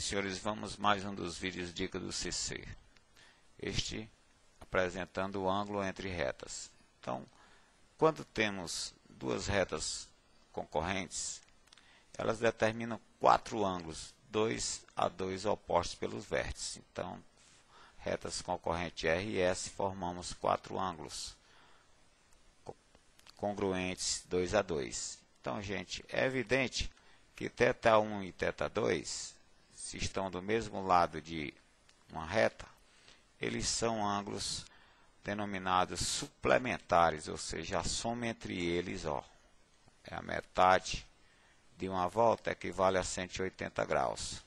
e senhores, vamos mais um dos vídeos dica do CC. Este apresentando o ângulo entre retas. Então, quando temos duas retas concorrentes, elas determinam quatro ângulos, 2 a 2 opostos pelos vértices. Então, retas concorrentes R e S formamos quatro ângulos congruentes 2 a 2. Então, gente, é evidente que θ1 e θ2, se estão do mesmo lado de uma reta, eles são ângulos denominados suplementares, ou seja, a soma entre eles, é a metade de uma volta, equivale a 180 graus.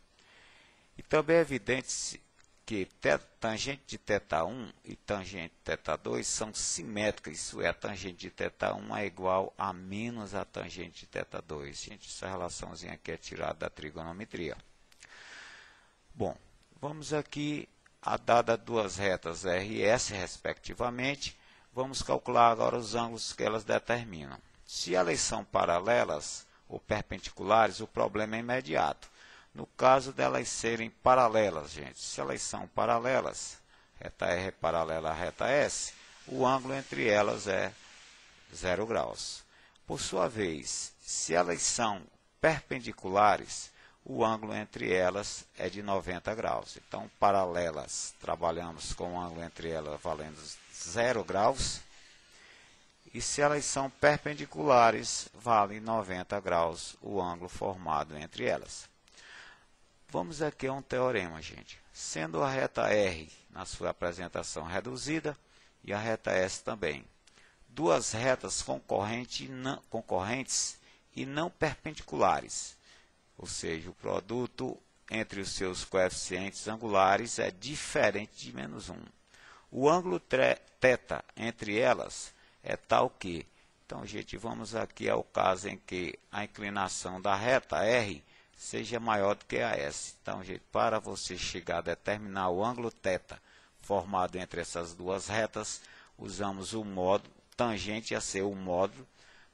E também é evidente que tangente de θ1 e tangente de θ2 são simétricas, isso é, a tangente de θ1 é igual a menos a tangente de θ2. Gente, essa relaçãozinha aqui é tirada da trigonometria. Bom, vamos aqui, a dada duas retas R e S, respectivamente, vamos calcular agora os ângulos que elas determinam. Se elas são paralelas ou perpendiculares, o problema é imediato. No caso delas serem paralelas, gente, se elas são paralelas, reta R é paralela à reta S, o ângulo entre elas é 0 graus. Por sua vez, se elas são perpendiculares, o ângulo entre elas é de 90 graus. Então, paralelas, trabalhamos com o ângulo entre elas valendo 0 graus. E se elas são perpendiculares, vale 90 graus o ângulo formado entre elas. Vamos aqui a um teorema, gente. Sendo a reta R, na sua apresentação reduzida, e a reta S também, duas retas concorrentes e não perpendiculares, ou seja, o produto entre os seus coeficientes angulares é diferente de menos 1. O ângulo θ entre elas é tal que, então, gente, vamos aqui ao caso em que a inclinação da reta R seja maior do que a S. Então, gente, para você chegar a determinar o ângulo θ formado entre essas duas retas, usamos o módulo, tangente a ser o módulo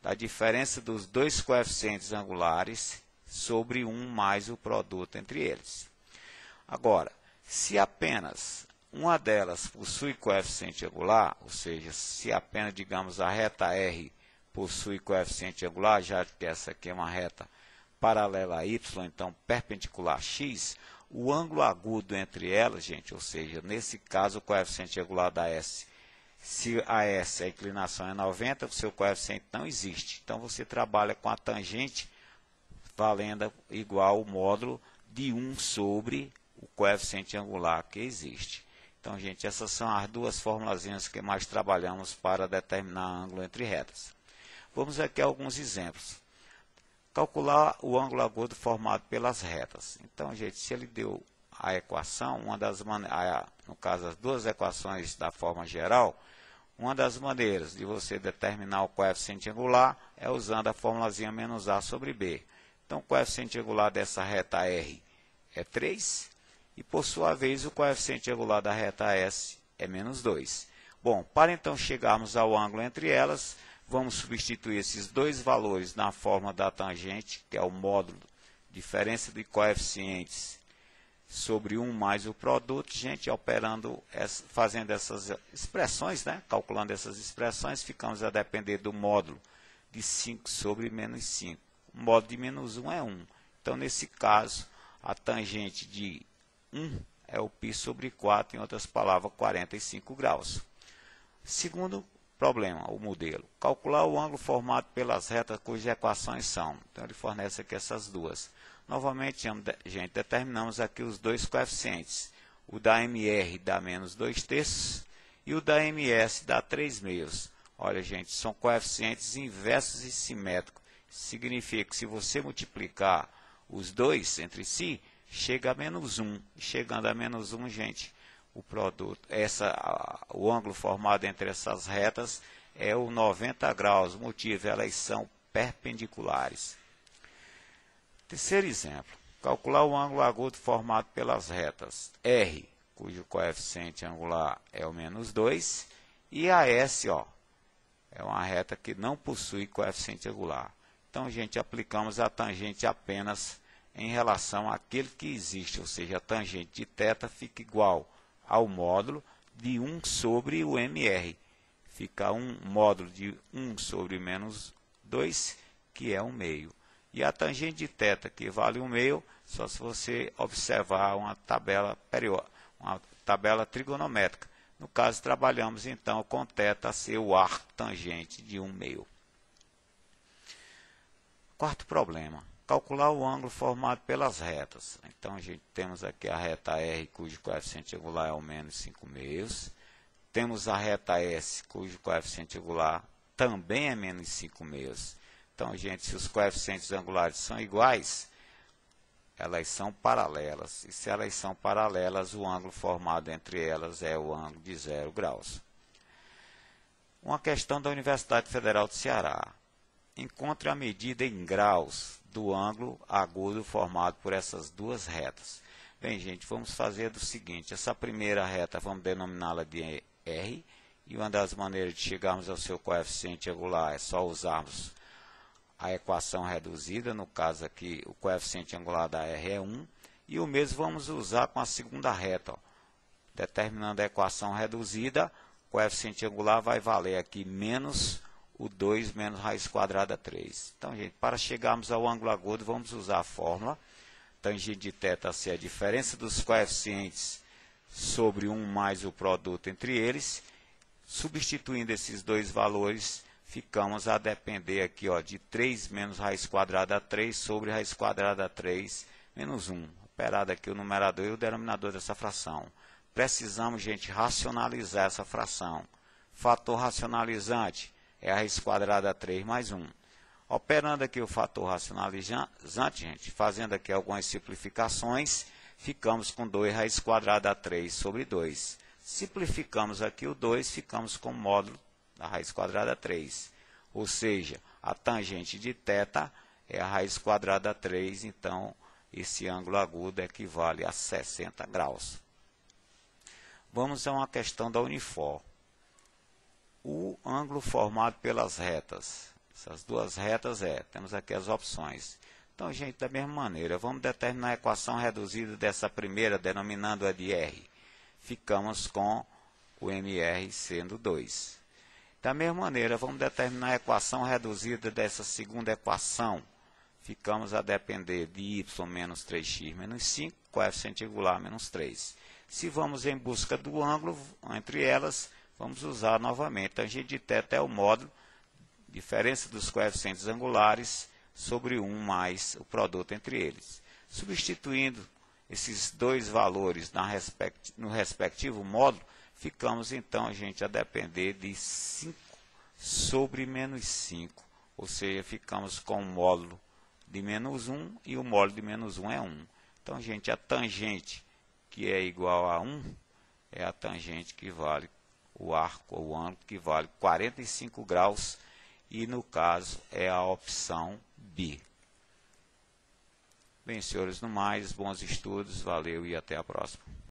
da diferença dos dois coeficientes angulares sobre 1 mais o produto entre eles. Agora, se apenas uma delas possui coeficiente angular, ou seja, se apenas, digamos, a reta R possui coeficiente angular, já que essa aqui é uma reta paralela a Y, então perpendicular a X, o ângulo agudo entre elas, gente, ou seja, nesse caso o coeficiente angular da S, se a S, a inclinação é 90, o seu coeficiente não existe. Então você trabalha com a tangente valendo igual ao módulo de 1 sobre o coeficiente angular que existe. Então, gente, essas são as duas formulazinhas que mais trabalhamos para determinar ângulo entre retas. Vamos aqui a alguns exemplos. Calcular o ângulo agudo formado pelas retas. Então, gente, se ele deu a equação, no caso, as duas equações da forma geral, uma das maneiras de você determinar o coeficiente angular é usando a formulazinha menos A sobre B. Então, o coeficiente angular dessa reta R é 3, e por sua vez o coeficiente angular da reta S é menos 2. Bom, para então chegarmos ao ângulo entre elas, vamos substituir esses dois valores na forma da tangente, que é o módulo, diferença de coeficientes sobre 1 mais o produto. Gente, operando, fazendo essas expressões, né? Calculando essas expressões, ficamos a depender do módulo de 5 sobre menos 5. O módulo de menos 1 é 1. Então, nesse caso, a tangente de 1 é o π sobre 4, em outras palavras, 45 graus. Segundo problema, o modelo. Calcular o ângulo formado pelas retas cujas equações são. Então, ele fornece aqui essas duas. Novamente, gente, determinamos aqui os dois coeficientes. O da MR dá menos 2/3 e o da MS dá 3/2. Olha, gente, são coeficientes inversos e simétricos. Significa que se você multiplicar os dois entre si, chega a menos 1. Chegando a menos 1, gente, o produto, o ângulo formado entre essas retas é o 90 graus. O motivo, elas são perpendiculares. Terceiro exemplo. Calcular o ângulo agudo formado pelas retas R, cujo coeficiente angular é o menos 2, e a S, é uma reta que não possui coeficiente angular. Então, gente, aplicamos a tangente apenas em relação àquele que existe, ou seja, a tangente de θ fica igual ao módulo de 1 sobre o MR. Fica um módulo de 1 sobre menos 2, que é 1 meio. E a tangente de θ, que vale 1 meio, só se você observar uma tabela trigonométrica. No caso, trabalhamos então com θ ser o arco tangente de 1 meio. Quarto problema, calcular o ângulo formado pelas retas. Então, temos aqui a reta R, cujo coeficiente angular é o menos 5 meios. Temos a reta S, cujo coeficiente angular também é menos 5 meios. Então, gente, se os coeficientes angulares são iguais, elas são paralelas. E se elas são paralelas, o ângulo formado entre elas é o ângulo de 0 graus. Uma questão da Universidade Federal do Ceará. Encontre a medida em graus do ângulo agudo formado por essas duas retas. Bem, gente, vamos fazer do seguinte. Essa primeira reta, vamos denominá-la de R. E uma das maneiras de chegarmos ao seu coeficiente angular é só usarmos a equação reduzida. No caso aqui, o coeficiente angular da R é 1. E o mesmo vamos usar com a segunda reta. Ó. Determinando a equação reduzida, o coeficiente angular vai valer aqui menos o 2 menos raiz quadrada 3. Então, gente, para chegarmos ao ângulo agudo, vamos usar a fórmula. Tangente de θ ser a diferença dos coeficientes sobre 1 mais o produto entre eles. Substituindo esses dois valores, ficamos a depender aqui ó, de 3 menos raiz quadrada 3 sobre raiz quadrada 3 menos 1. Operado aqui o numerador e o denominador dessa fração. Precisamos, gente, racionalizar essa fração. Fator racionalizante é a raiz quadrada 3 mais 1. Operando aqui o fator racionalizante, gente, fazendo aqui algumas simplificações, ficamos com 2 raiz quadrada 3 sobre 2. Simplificamos aqui o 2, ficamos com o módulo da raiz quadrada 3. Ou seja, a tangente de θ é a raiz quadrada 3, então esse ângulo agudo equivale a 60 graus. Vamos a uma questão da Unifor. O ângulo formado pelas retas. Essas duas retas temos aqui as opções. Então, gente, da mesma maneira, vamos determinar a equação reduzida dessa primeira, denominando-a de R. Ficamos com o MR sendo 2. Da mesma maneira, vamos determinar a equação reduzida dessa segunda equação. Ficamos a depender de y menos 3x menos 5, coeficiente angular menos 3. Se vamos em busca do ângulo entre elas, vamos usar novamente. Tangente de θ é o módulo, diferença dos coeficientes angulares sobre 1 mais o produto entre eles. Substituindo esses dois valores no respectivo módulo, ficamos então, gente, a depender de 5 sobre menos 5. Ou seja, ficamos com o módulo de menos 1 e o módulo de menos 1 é 1. Então, gente, a tangente que é igual a 1 é a tangente que vale o arco ou ângulo que vale 45 graus e no caso é a opção B. Bem, senhores, no mais, bons estudos, valeu e até a próxima.